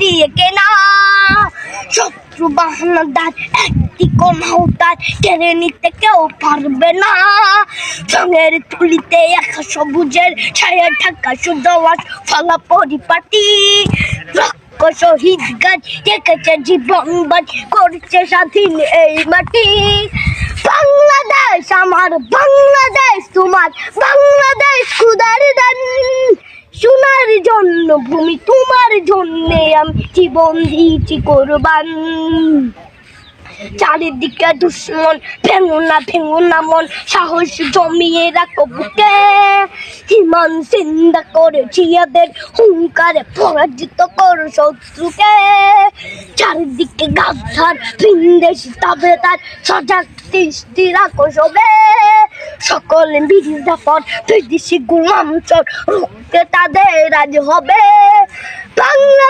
দিয়ে কেনা। শত্রু বাহানাদার একটি কোনাও তার কেড়ে নিতে কেউ পারবে না। জঙের তুলিতে একা সবুজের ছায়া ঢাকা সুদোয়াশ ফলা পরিপাটি। শহীদ গাছ রেখেছে জীবন বাজ করছে স্বাধীন এই মাটি। বাংলাদেশ আমার, বাংলাদেশ তোমার, বাংলাদেশ খুদার দান। সোনার জন্য ভূমি তোমার জন্যে আমি জীবন দিয়েছি কোরবান। চারিদিকে দুশ্মন, ভেঙো না মন, সাহস জমিয়ে রাখো বুকে। হিমান চিন্তা করেছি এদের হুঙ্কারে পরাজিত করো শত্রুকে। চারিদিকে গাদ্দার ভিনদেশি তাবেদার, সজাগ দৃষ্টি রাখো সবে। সকলে মির্জাফর বিদেশি গোলাম চোর রুখতে তাদের আজ হবে। বাংলা